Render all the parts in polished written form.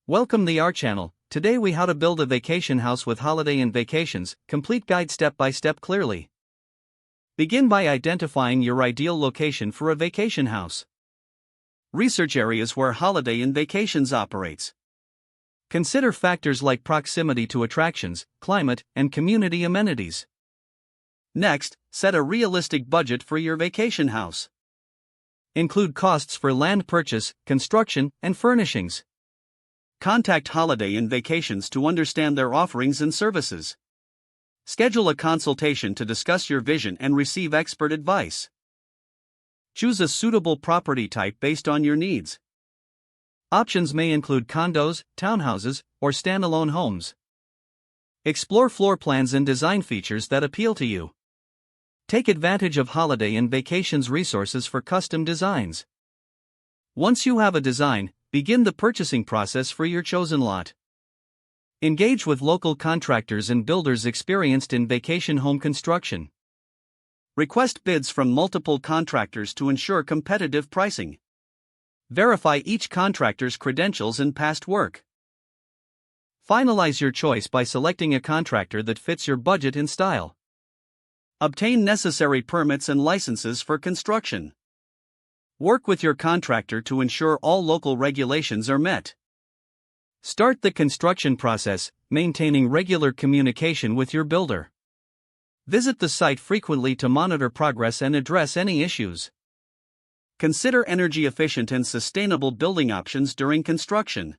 Welcome to our channel. Today we how to build a vacation house with Holiday Inn Vacations, complete guide step by step clearly. Begin by identifying your ideal location for a vacation house. Research areas where Holiday Inn Vacations operates. Consider factors like proximity to attractions, climate, and community amenities. Next, set a realistic budget for your vacation house. Include costs for land purchase, construction, and furnishings. Contact Holiday Inn Vacations to understand their offerings and services. Schedule a consultation to discuss your vision and receive expert advice. Choose a suitable property type based on your needs. Options may include condos, townhouses, or standalone homes. Explore floor plans and design features that appeal to you. Take advantage of Holiday Inn Vacations resources for custom designs. Once you have a design, begin the purchasing process for your chosen lot. Engage with local contractors and builders experienced in vacation home construction. Request bids from multiple contractors to ensure competitive pricing. Verify each contractor's credentials and past work. Finalize your choice by selecting a contractor that fits your budget and style. Obtain necessary permits and licenses for construction. Work with your contractor to ensure all local regulations are met. Start the construction process, maintaining regular communication with your builder. Visit the site frequently to monitor progress and address any issues. Consider energy-efficient and sustainable building options during construction.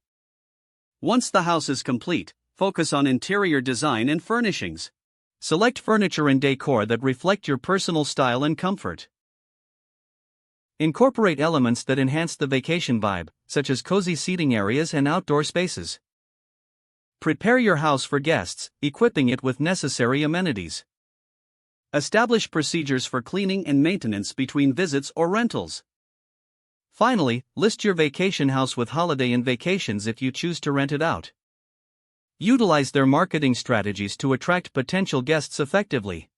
Once the house is complete, focus on interior design and furnishings. Select furniture and decor that reflect your personal style and comfort. Incorporate elements that enhance the vacation vibe, such as cozy seating areas and outdoor spaces. Prepare your house for guests, equipping it with necessary amenities. Establish procedures for cleaning and maintenance between visits or rentals. Finally, list your vacation house with Holiday Inn Vacations if you choose to rent it out. Utilize their marketing strategies to attract potential guests effectively.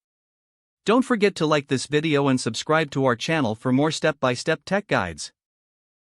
Don't forget to like this video and subscribe to our channel for more step-by-step tech guides.